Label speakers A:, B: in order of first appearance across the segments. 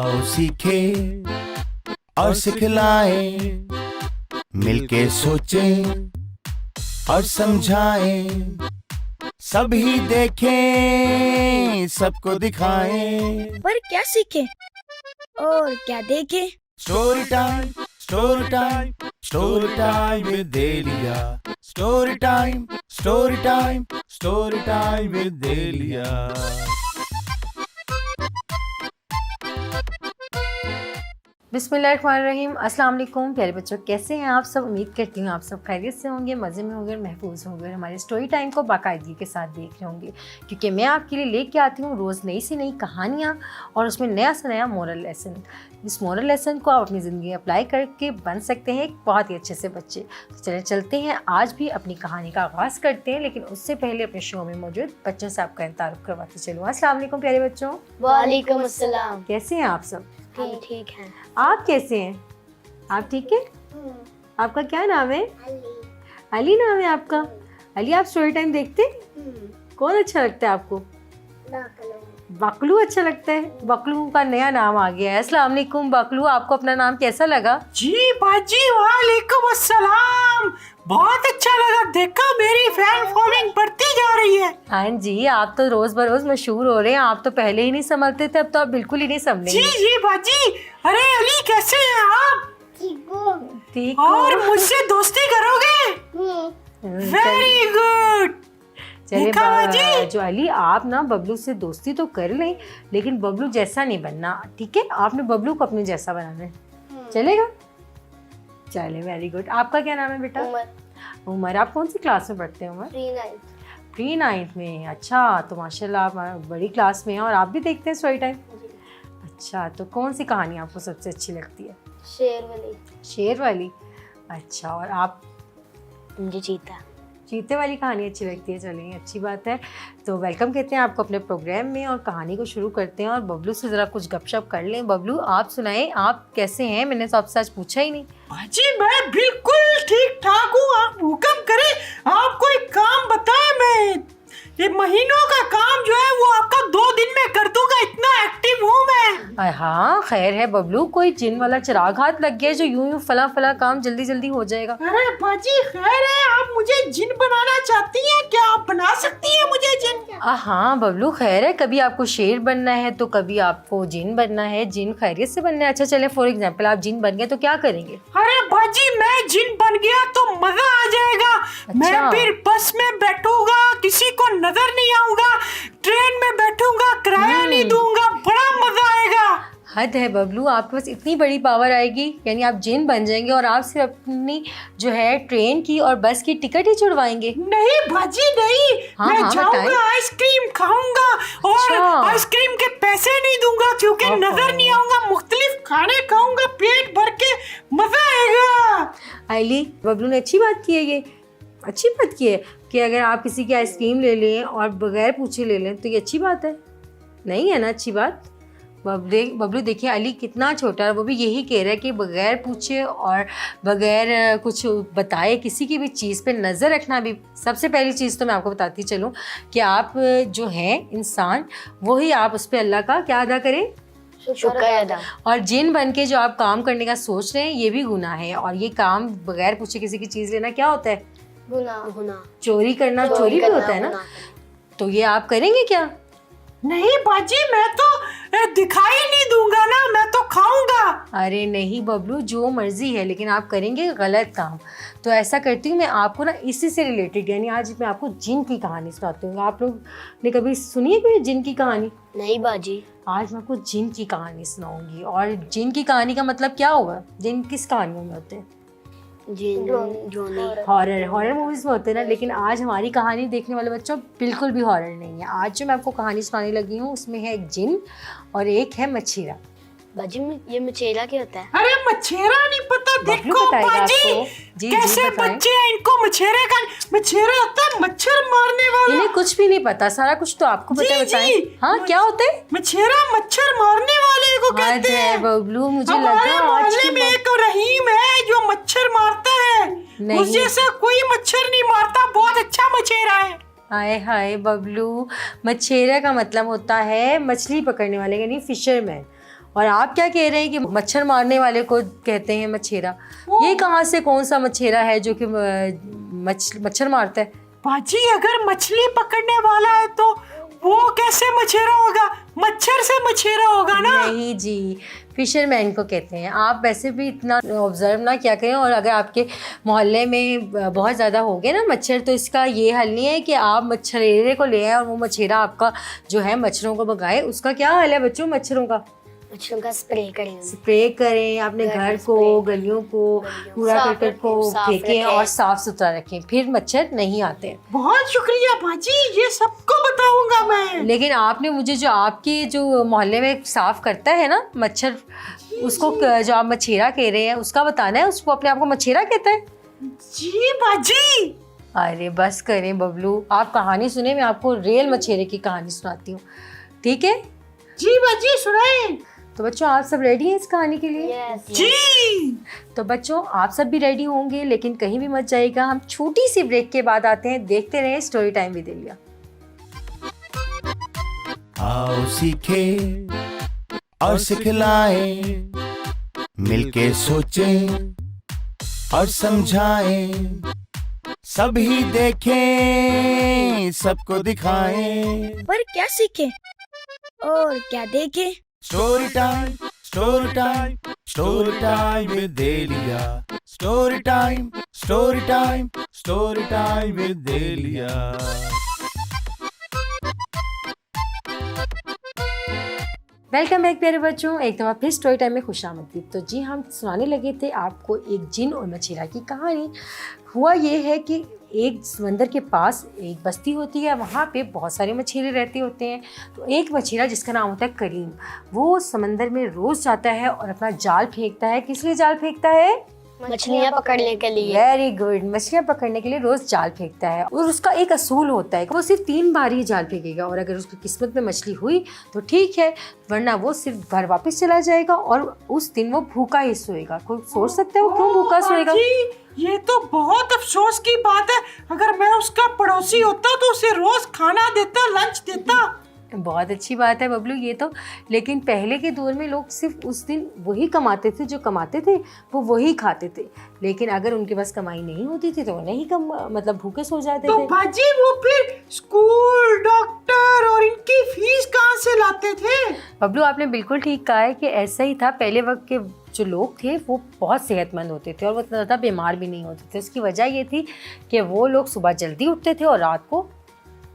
A: आओ सीखे और सिखलाएं, मिलके सोचें और समझाएं, सभी देखें सबको दिखाएं।
B: पर क्या सीखे और क्या देखे?
A: Story time, story time, story time with Aliya. Story time, story time, story time with Aliya.
C: बिस्मिल्लाहिर्रहमानिर्रहीम। अस्सलाम वालेकुम प्यारे बच्चों, कैसे हैं आप सब? उम्मीद करती हूँ आप सब खैरियत से होंगे, मज़े में होंगे और महफूज होंगे और हमारे स्टोरी टाइम को बाकायदगी के साथ देख रहे होंगे, क्योंकि मैं आपके लिए लेके आती हूँ रोज़ नई से नई कहानियाँ और उसमें नया से नया मोरल लेसन। इस मोरल लेसन को आप अपनी ज़िंदगी अप्लाई करके बन सकते हैं एक बहुत ही अच्छे से बच्चे। तो चलिए चलते हैं, आज भी अपनी कहानी का आगाज़ करते हैं, लेकिन उससे पहले अपने शो में मौजूद बच्चों से आपका तारुफ करवाते चलूँ। अस्सलाम वालेकुम प्यारे बच्चों।
D: वालेकुम अस्सलाम।
C: कैसे हैं आप सब?
D: ठीक है।
C: आप कैसे हैं? आप ठीक है? आपका क्या नाम है? अली नाम है आपका? अली, आप स्टोरी टाइम देखते हैं? कौन अच्छा लगता है आपको? बकलू अच्छा लगता है। बकलू का नया नाम आ गया है। अस्सलाम वालेकुम बकलू, आपको अपना नाम कैसा लगा?
E: जी बाजी, वालेकुम अस्सलाम। बहुत अच्छा लगा, देखा मेरी फैन फॉलोइंग बढ़ती जा रही है।
C: हाँ जी, आप तो रोज बरोज मशहूर हो रहे हैं। आप तो पहले ही नहीं समझते थे, अब तो आप बिल्कुल ही नहीं समझेंगे।
E: जी बाजी। अरे अली, कैसे हैं आप?
C: ठीक
E: और मुझसे दोस्ती करोगे? Very good.
C: चलिए जो अली, आप ना बबलू से दोस्ती तो कर लें, लेकिन बबलू जैसा नहीं बनना, ठीक है? आपने बबलू को अपने जैसा बनाना है, चलेगा? चले, वेरी गुड। आपका क्या नाम है बेटा? उमर। आप कौन सी क्लास में पढ़ते हैं उमर? प्री नाइन्थ में। अच्छा, तो माशाल्लाह आप बड़ी क्लास में हैं और आप भी देखते हैं स्टोरी टाइम? अच्छा, तो कौन सी कहानी आपको सबसे अच्छी लगती है? शेर वाली। अच्छा, और आप?
D: मुझे
C: चीते वाली कहानी अच्छी लगती है। चलिए, अच्छी बात है। तो वेलकम कहते हैं आपको अपने प्रोग्राम में और कहानी को शुरू करते हैं। और बबलू से ज़रा कुछ गपशप कर लें। बबलू, आप सुनाएं, आप कैसे हैं? मैंने तो आपसे आज पूछा ही नहीं।
E: बाजी, मैं बिल्कुल ठीक ठाक हूँ। आप हुक्म करें, आपको एक काम बताएं। मैं ये महीनों का काम जो है वो आपका 2 दिन में कर दूंगा, इतना एक्टिव हूँ मैं।
C: हाँ, खैर है बबलू, कोई जिन वाला चिराग हाथ लग गया जो यूं फला काम जल्दी जल्दी हो जाएगा।
E: अरे बाजी, खैर है, आप मुझे जिन बनाना चाहती हैं क्या? आप बना सकती हैं मुझे जिन?
C: हाँ बबलू, खैर है, कभी आपको शेर बनना है तो कभी आपको जिन बनना है। जिन खैरियत से बनना है। अच्छा चले, फॉर एग्जाम्पल आप जिन बन गए तो क्या करेंगे?
E: अरे बाजी, मैं जिन बन गया तो मजा आ जाएगा।
C: अच्छा।
E: मैं फिर बस में बैठूंगा, किसी को नजर नहीं आऊंगा, ट्रेन में बैठूंगा, किराया नहीं दूंगा, बड़ा मजा आएगा।
C: हद है बबलू, आपके पास इतनी बड़ी पावर आएगी, यानी आप जिन बन जाएंगे और आप सिर्फ अपनी जो है ट्रेन की और बस की टिकट ही छुड़वाएंगे?
E: नहीं बाजी नहीं। मैं जाऊंगा, आइसक्रीम खाऊंगा और आइसक्रीम के पैसे नहीं दूंगा क्योंकि नजर नहीं आऊंगा, मुख्तलिफ खाने खाऊंगा पेट भर के, मजा आएगा।
C: अली, बबलू ने अच्छी बात की है, ये अच्छी बात की है कि अगर आप किसी की आइसक्रीम ले लें और बगैर पूछे ले लें तो ये अच्छी बात है, नहीं है ना? अच्छी बात। बबलू देखिए, अली कितना छोटा है, वो भी यही कह रहा है कि बगैर पूछे और बगैर कुछ बताए किसी की भी चीज़ पे नज़र रखना भी। सबसे पहली चीज़ तो मैं आपको बताती चलूँ कि आप जो हैं इंसान, वही आप उस पर अल्लाह का क्या अदा करें?
D: शुक्र अदा।
C: और जिन बन के जो आप काम करने का सोच रहे हैं ये भी गुनाह है। और ये काम बगैर पूछे किसी की चीज़ लेना क्या होता है?
D: गुनाह।
C: चोरी करना, चोरी भी होता है ना? तो ये आप करेंगे क्या?
E: नहीं बाजी, मैं तो दिखाई नहीं दूंगा ना, मैं तो खाऊंगा।
C: अरे नहीं बबलू, जो मर्जी है, लेकिन आप करेंगे गलत काम। तो ऐसा करती हूँ मैं आपको ना इसी से रिलेटेड, यानी आज मैं आपको जिन की कहानी सुनाती हूँ। आप लोग ने कभी सुनी है कोई जिन की कहानी? नहीं
D: बाजी।
C: आज मैं आपको जिन की कहानी सुनाऊंगी। और जिन की कहानी का मतलब क्या होगा? जिन किस कहानियों में होते हैं? हॉरर मूवीज में होते हैं ना। लेकिन आज हमारी कहानी देखने वाले बच्चों बिल्कुल भी हॉरर नहीं है। आज जो मैं आपको कहानी सुनाने लगी हूँ उसमें है एक जिन और एक है मच्छीरा।
D: बाजी, ये मछेरा क्या होता है?
E: अरे मछेरा नहीं पता? देखो बाजी, कैसे बच्चे हैं, इनको मछेरा होता है मच्छर मारने वाला।
C: इन्हें कुछ भी नहीं पता, सारा कुछ तो आपको पता है। बताएं। हाँ, क्या होता है?
E: मछेरा मच्छर मारने वाले को कहते हैं
C: बबलू। मुझे
E: हमारे
C: लगा
E: मोहल्ले में एक रहीम है जो मच्छर मारता है, उस जैसा कोई मच्छर नहीं मारता, बहुत अच्छा मछेरा है।
C: हाय हाय बबलू, मछेरा का मतलब होता है मछली पकड़ने वाले, यानी फिशरमैन। और आप क्या कह रहे हैं कि मच्छर मारने वाले को कहते हैं मच्छेरा। ये कहाँ से कौन सा मच्छेरा है जो कि मच्छर मारता है?
E: बाजी अगर मछली पकड़ने वाला है तो वो कैसे मछेरा होगा? मच्छर से मछेरा होगा ना।
C: नहीं जी, फिशरमैन को कहते हैं। आप वैसे भी इतना ऑब्जर्व ना क्या करें, और अगर आपके मोहल्ले में बहुत ज़्यादा हो गए ना मच्छर, तो इसका ये हल नहीं है कि आप मच्छरेरे को ले आए और वो मच्छेरा आपका जो है मच्छरों को भगाए। उसका क्या हल है बच्चों? मच्छरों का
D: मच्छरों का स्प्रे करें।
C: स्प्रे करें, अपने घर को, गलियों को, कूड़ा करकट को फेंकें और साफ सुथरा रखें, फिर मच्छर नहीं आते हैं।
E: बहुत शुक्रिया बाजी, ये सबको बताऊंगा मैं।
C: लेकिन आपने मुझे जो आपके जो मोहल्ले में साफ करता है ना मच्छर, उसको जो आप मच्छेरा कह रहे हैं उसका बताना है। उसको अपने आप को मच्छेरा कहता है?
E: जी बाजी।
C: अरे बस करें बबलू, आप कहानी सुने, मैं आपको रियल मच्छेरे की कहानी सुनाती हूँ, ठीक है?
E: जी बाजी सुनाए।
C: तो बच्चों आप सब रेडी हैं इस कहानी के लिए?
E: जी।
C: तो बच्चों आप सब भी रेडी होंगे, लेकिन कहीं भी मत जाइएगा। हम छोटी सी ब्रेक के बाद आते हैं। देखते रहें स्टोरी टाइम विद एलिया।
A: आओ सीखे और सिखलाए, मिलके सोचें और समझाएं, सभी देखें सबको दिखाएं।
B: पर क्या सीखे और क्या देखे?
A: Story time, story time, story time with Aliya. Story time, story time, story time with Aliya.
C: Welcome back प्यारे बच्चों, एक दफ़ा फिर स्टोरी टाइम में खुशामदीद। तो जी हम सुनाने लगे थे आपको एक जिन और मच्छेरा की कहानी। हुआ ये है कि एक समंदर के पास एक बस्ती होती है, वहाँ पे बहुत सारे मछेरे रहते होते हैं। तो एक मछेरा जिसका नाम होता है करीम, वो समंदर में रोज़ जाता है और अपना जाल फेंकता है। किस लिए जाल फेंकता है?
D: मछलियाँ पकड़ने के लिए।
C: वेरी गुड, मछलियाँ पकड़ने के लिए रोज़ जाल फेंकता है। और उसका एक असूल होता है, वो सिर्फ 3 बार ही जाल फेंकेगा, और अगर उसकी किस्मत में मछली हुई तो ठीक है, वरना वो सिर्फ घर वापस चला जाएगा और उस दिन वो भूखा ही सोएगा। कोई सोच सकता है वो क्यों भूखा सोएगा?
E: ये तो बहुत अफसोस की बात है। अगर मैं उसका पड़ोसी होता तो उसे रोज खाना देता, लंच देता।
C: बहुत अच्छी बात है बबलू ये तो। लेकिन पहले के दौर में लोग सिर्फ उस दिन वही कमाते थे, जो कमाते थे वो वही खाते थे। लेकिन अगर उनके पास कमाई नहीं होती थी तो वो नहीं मतलब भूखे सो जाते
E: तो
C: थे।
E: बाजी वो फिर स्कूल, डॉक्टर और इनकी फीस कहाँ से लाते थे?
C: बबलू आपने बिल्कुल ठीक कहा है कि ऐसा ही था। पहले वक्त के जो लोग थे वो बहुत सेहतमंद होते थे और वो इतना ज़्यादा बीमार भी नहीं होते थे। उसकी वजह ये थी कि वो लोग सुबह जल्दी उठते थे और रात को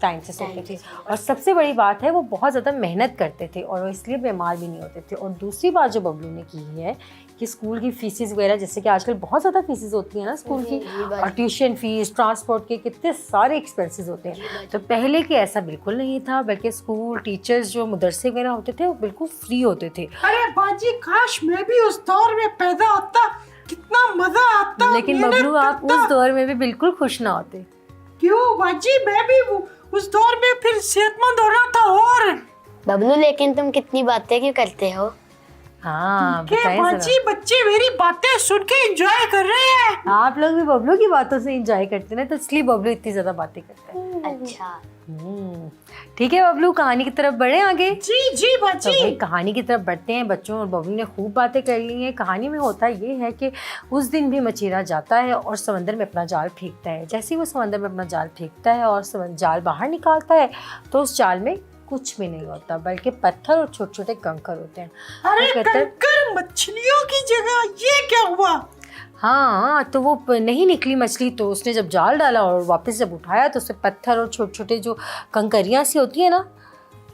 C: टाइम से सोते थे। और सबसे बड़ी बात है वो बहुत ज़्यादा मेहनत करते थे और वो इसलिए बीमार भी नहीं होते थे। और दूसरी बात जो बबलू ने की है कि स्कूल की फीसेस वगैरह, जैसे कि आजकल बहुत ज़्यादा फीसेस होती हैं ना स्कूल की, और ट्यूशन फीस, ट्रांसपोर्ट के कितने सारे एक्सपेंसेस होते हैं। तो पहले के ऐसा बिल्कुल नहीं था, बल्कि स्कूल टीचर्स जो मदरसे वगैरह होते थे वो बिल्कुल फ्री होते थे।
E: अरे बाजी काश मैं भी उस दौर में पैदा होता, कितना मजा आता।
C: लेकिन बबलू आप उस दौर में भी बिल्कुल खुश ना होते।
E: क्यों बाजी? मैं भी उस दौर में फिर सेहतमंद होना था। और
D: बबलू लेकिन तुम कितनी बातें क्यों करते हो?
C: हाँ
E: बताइए बाजी, बच्चे मेरी बातें सुन के एंजॉय कर रहे हैं।
C: आप लोग भी बबलू की बातों से एंजॉय करते हैं, तो इसलिए बबलू इतनी ज्यादा बातें करता है।
D: अच्छा
C: ठीक है बबलू, कहानी की तरफ बढ़े आगे।
E: जी जी
C: तो
E: बाजी।
C: भाई कहानी की तरफ बढ़ते हैं बच्चों। और बबलू ने खूब बातें कर ली हैं। कहानी में होता ये है कि उस दिन भी मछेरा जाता है और समंदर में अपना जाल फेंकता है। जैसे ही वो समंदर में अपना जाल फेंकता है और जाल बाहर निकालता है तो उस जाल में कुछ भी नहीं होता, बल्कि पत्थर और छोटे छोटे कंकर होते हैं।
E: अरे कंकर मछलियों की जगह, ये क्या हुआ?
C: हाँ, तो वो नहीं निकली मछली, तो उसने जब जाल डाला और वापस जब उठाया तो उससे पत्थर और छोटे छोटे जो कंकरियाँ सी होती है ना,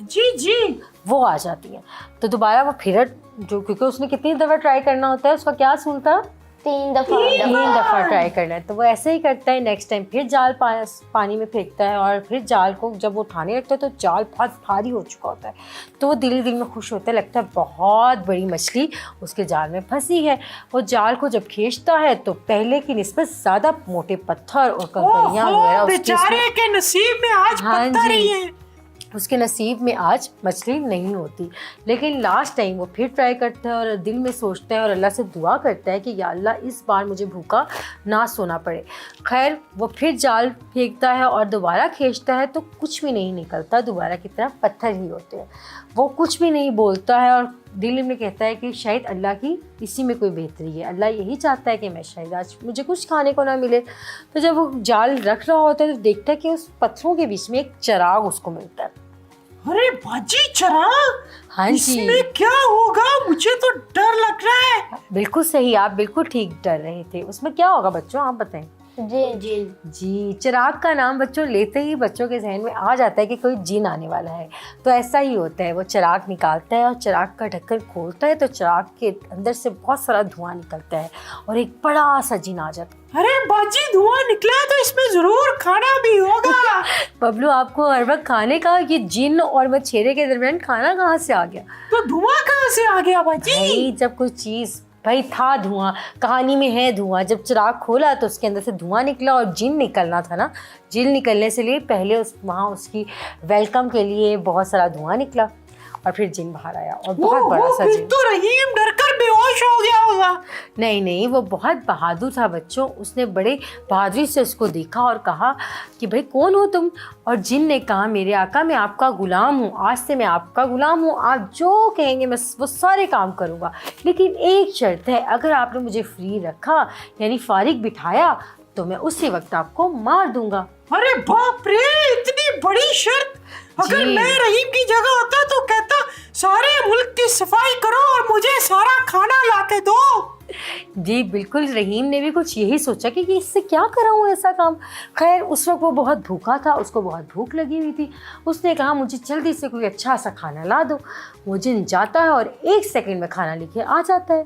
E: जी जी,
C: वो आ जाती हैं। तो दोबारा वो फिर जो, क्योंकि उसने कितनी दफ़ा ट्राई करना होता है, उसका क्या असूल था?
D: 3 दफा
C: ट्राई करना है। तो वो ऐसे ही करता है। नेक्स्ट टाइम फिर जाल पानी में फेंकता है और फिर जाल को जब वो उठाने लगता है तो जाल बहुत भारी हो चुका होता है। तो वो दिल में खुश होता है, लगता है बहुत बड़ी मछली उसके जाल में फंसी है। वो जाल को जब खींचता है तो पहले की निस्बत ज़्यादा मोटे पत्थर और कंकरियाँ वगैरह
E: बेचारे के नसीब में आज पत्थर ही है।
C: उसके नसीब में आज मछली नहीं होती। लेकिन लास्ट टाइम वो फिर ट्राई करता है और दिल में सोचता है और अल्लाह से दुआ करता है कि या अल्लाह इस बार मुझे भूखा ना सोना पड़े। खैर वो फिर जाल फेंकता है और दोबारा खींचता है तो कुछ भी नहीं निकलता, दोबारा की तरह पत्थर ही होते हैं। वो कुछ भी नहीं बोलता है और दिल में कहता है कि शायद अल्लाह की इसी में कोई बेहतरी है, अल्लाह यही चाहता है कि मैं शायद आज मुझे कुछ खाने को ना मिले। तो जब वो जाल रख रहा होता है तो देखता है कि उस पत्थरों के बीच में एक चिराग उसको मिलता है।
E: अरे बाजी चिराग,
C: हाँ जी,
E: इसमें क्या होगा? मुझे तो डर लग रहा है।
C: बिल्कुल सही, आप बिल्कुल ठीक डर रहे थे। उसमें क्या होगा बच्चों, आप बताएं।
D: जी
C: चिराग का नाम बच्चों लेते ही बच्चों के जहन में आ जाता है कि कोई जिन आने वाला है। तो ऐसा ही होता है, वो चिराग निकालता है और चिराग का ढक्कन खोलता है तो चिराग के अंदर से बहुत सारा धुआं निकलता है और एक बड़ा सा जिन आ जाता है।
E: अरे बाजी, धुआं निकला तो इसमें जरूर खाना भी होगा।
C: बबलू, आपको हर वक्त खाने का, ये जिन और मछेरे के दरमियान खाना कहाँ से आ गया?
E: तो धुआं कहाँ से आ गया बाजी?
C: भाई जब कोई चीज़, भाई था धुआं, कहानी में है धुआं। जब चिराग खोला तो उसके अंदर से धुआं निकला और जिन निकलना था ना। जिन निकलने से लिए पहले वहाँ उसकी वेलकम के लिए बहुत सारा धुआं निकला और फिर जिन बाहर आया और बहुत बड़ा सा जिन।
E: तो रहीम डरकर बेहोश हो गया होगा।
C: नहीं, वो बहुत बहादुर था बच्चों। उसने बड़े बहादुरी से उसको देखा और कहा कि भाई कौन हो तुम? और जिन ने कहा मेरे आका, मैं आपका गुलाम हूँ, आज से मैं आपका गुलाम हूँ, आप जो कहेंगे मैं वो सारे काम करूँगा, लेकिन एक शर्त है, अगर आपने मुझे फ्री रखा यानी फारिग बिठाया तो मैं उसी वक्त आपको मार दूंगा।
E: अरे बाप रे, इतनी बड़ी शर्त! अगर मैं रहीम की जगह होता तो कहता सारे मुल्क की सफाई करो और मुझे सारा खाना लाके दो।
C: जी बिल्कुल, रहीम ने भी कुछ यही सोचा कि इससे क्या कराऊँ ऐसा काम। खैर उस वक्त वो बहुत भूखा था, उसको बहुत भूख लगी हुई थी। उसने कहा मुझे जल्दी से कोई अच्छा सा खाना ला दो। वो जिन जाता है और 1 सेकंड में खाना लेके आ जाता है।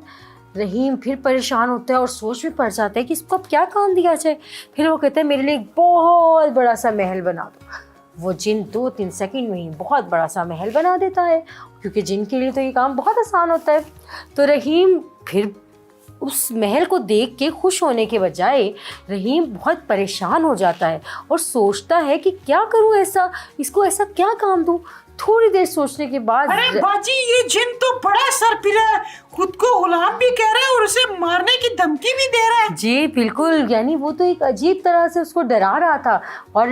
C: रहीम फिर परेशान होता है और सोच में पड़ जाता है कि इसको अब क्या काम दिया जाए। फिर वो कहता है मेरे लिए एक बहुत बड़ा सा महल बना दो। वो जिन 2-3 सेकंड में ही बहुत बड़ा सा महल बना देता है, क्योंकि जिन के लिए तो ये काम बहुत आसान होता है। तो रहीम फिर उस महल को देख के खुश होने के बजाय रहीम बहुत परेशान हो जाता है और सोचता है कि क्या करूं ऐसा, इसको ऐसा क्या काम दूं। थोड़ी देर सोचने के बाद,
E: अरे बाजी, ये जिन तो बड़ा सरपिरा है, खुद को गुलाम भी कह रहा है और उसे मारने की धमकी भी दे रहा है।
C: जी बिल्कुल, यानी वो तो एक अजीब तरह से उसको डरा रहा था और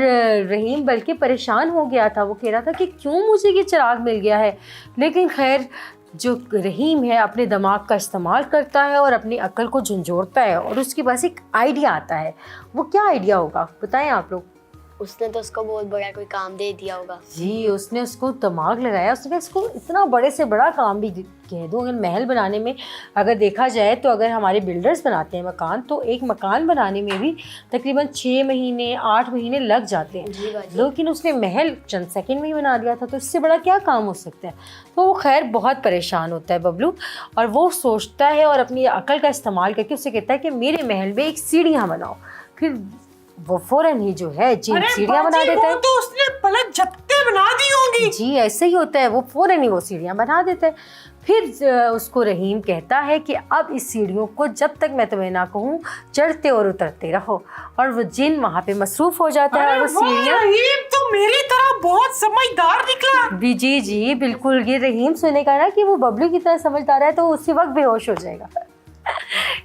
C: रहीम बल्कि परेशान हो गया था। वो कह रहा था कि क्यों मुझे ये चिराग मिल गया है। लेकिन खैर जो रहीम है अपने दिमाग का इस्तेमाल करता है और अपनी अक्ल को झंझोड़ता है और उसके पास एक आइडिया आता है। वो क्या आइडिया होगा बताएं आप लोग।
D: उसने तो उसको बहुत बड़ा कोई काम दे दिया होगा।
C: जी, उसने उसको दिमाग लगाया। उसने कहा इसको इतना बड़े से बड़ा काम भी कह दूँ। अगर महल बनाने में अगर देखा जाए तो अगर हमारे बिल्डर्स बनाते हैं मकान, तो एक मकान बनाने में भी तकरीबन 6 महीने 8 महीने लग जाते हैं, लेकिन उसने महल चंद सेकंड में ही बना दिया था। तो इससे बड़ा क्या काम हो सकता है। तो वो खैर बहुत परेशान होता है बबलू, और वो सोचता है और अपनी अकल का इस्तेमाल करके उससे कहता है कि मेरे महल में एक सीढ़ियाँ बनाओ। फिर वो फौरन ही जो है जिन सीढ़ियाँ बना देता है।
E: तो उसने पलक झपकते बना दी होंगी।
C: जी ऐसे ही होता है, वो फौरन ही वो सीढ़ियाँ बना देता है। फिर उसको रहीम कहता है कि अब इस सीढ़ियों को जब तक मैं तुम्हें ना कहूँ चढ़ते और उतरते रहो, और वो जिन वहाँ पे मसरूफ हो जाता है। और वो सीढ़ियाँ,
E: रहीम तो मेरी तरह बहुत समझदार निकला।
C: जी बिल्कुल, ये रहीम सुने का ना कि वो बबलू की तरह समझदार है तो उसी वक्त बेहोश हो जाएगा।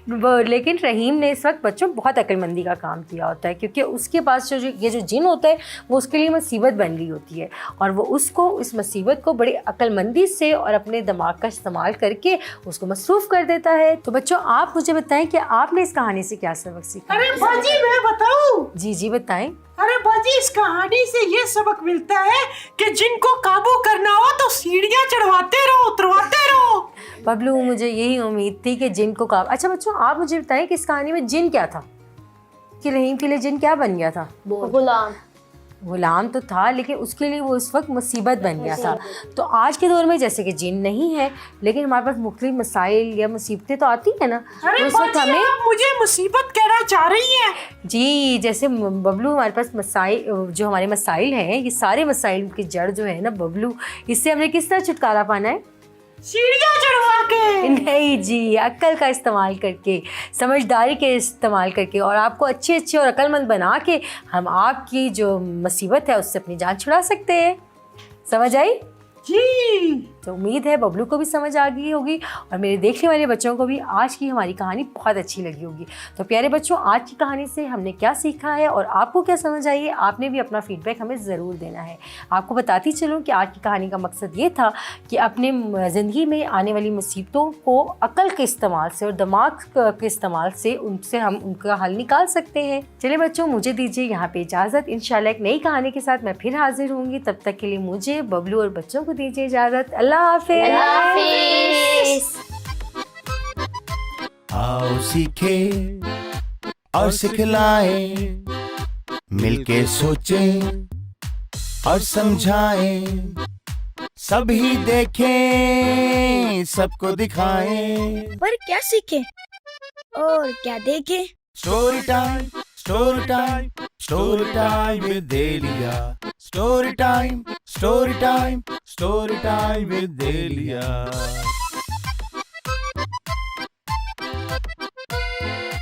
C: लेकिन रहीम ने इस वक्त बच्चों बहुत अक्लमंदी का काम किया होता है, क्योंकि उसके पास जो ये जो जिन होता है वो उसके लिए मुसीबत बन रही होती है, और वो उसको इस मुसीबत को बड़ी अक्लमंदी से और अपने दिमाग का इस्तेमाल करके उसको मसरूफ़ कर देता है। तो बच्चों आप मुझे बताएं कि आपने इस कहानी से क्या सबक सीखा।
E: अरे बाजी मैं बताऊं?
C: जी बताएं।
E: अरे बाजी, इस कहानी से ये सबक मिलता है कि जिनको काबू करना हो तो सीढ़ियाँ चढ़वाते रहो, उतरवाते रहो।
C: बबलू मुझे यही उम्मीद थी कि जिन को काबू। अच्छा बच्चों आप मुझे बताएं कि इस कहानी में जिन क्या था, कि रहीम के लिए जिन क्या बन गया था। गुलाम तो था, लेकिन उसके लिए वो इस वक्त मुसीबत बन गया था। तो आज के दौर में जैसे कि जिन नहीं है, लेकिन हमारे पास मुख्तलिफ मसाइल या मुसीबतें तो आती है ना।
E: अरे
C: उस वक्त हमें,
E: आप मुझे मुसीबत कहना चाह रही हैं?
C: जी जैसे बबलू हमारे पास मसाइल, जो हमारे मसाइल हैं, ये सारे मसाइल की जड़ जो है ना बबलू, इससे हमने किस तरह छुटकारा पाना है।
E: सीढ़ियाँ चढ़वा के
C: नहीं जी, अक्ल का इस्तेमाल करके, समझदारी के इस्तेमाल करके, और आपको अच्छे और अक्लमंद बना के हम आपकी जो मुसीबत है उससे अपनी जान छुड़ा सकते हैं। समझ आई?
E: जी।
C: तो उम्मीद है बबलू को भी समझ आ गई होगी और मेरे देखने वाले बच्चों को भी आज की हमारी कहानी बहुत अच्छी लगी होगी। तो प्यारे बच्चों, आज की कहानी से हमने क्या सीखा है और आपको क्या समझ आई है, आपने भी अपना फीडबैक हमें ज़रूर देना है। आपको बताती चलूँ कि आज की कहानी का मकसद ये था कि अपने ज़िंदगी में आने वाली मुसीबतों को अक्ल के इस्तेमाल से और दिमाग के इस्तेमाल से उनसे हम उनका हल निकाल सकते हैं। चलिए बच्चों, मुझे दीजिए यहाँ पे इजाज़त। इंशाल्लाह एक नई कहानी के साथ मैं फिर हाजिर होंगी। तब तक के लिए मुझे, बबलू और बच्चों को दीजिए इजाज़त। अल्लाह हाफिज़।
D: अल्लाह हाफिज़।
A: आओ सीखे और सिखलाए, मिलके सोचें और समझाएं, सभी देखें सबको दिखाएं।
B: पर क्या सीखे और क्या देखे?
A: Story time, story time, story time with Delia. Story time, story time, story time with देलिया।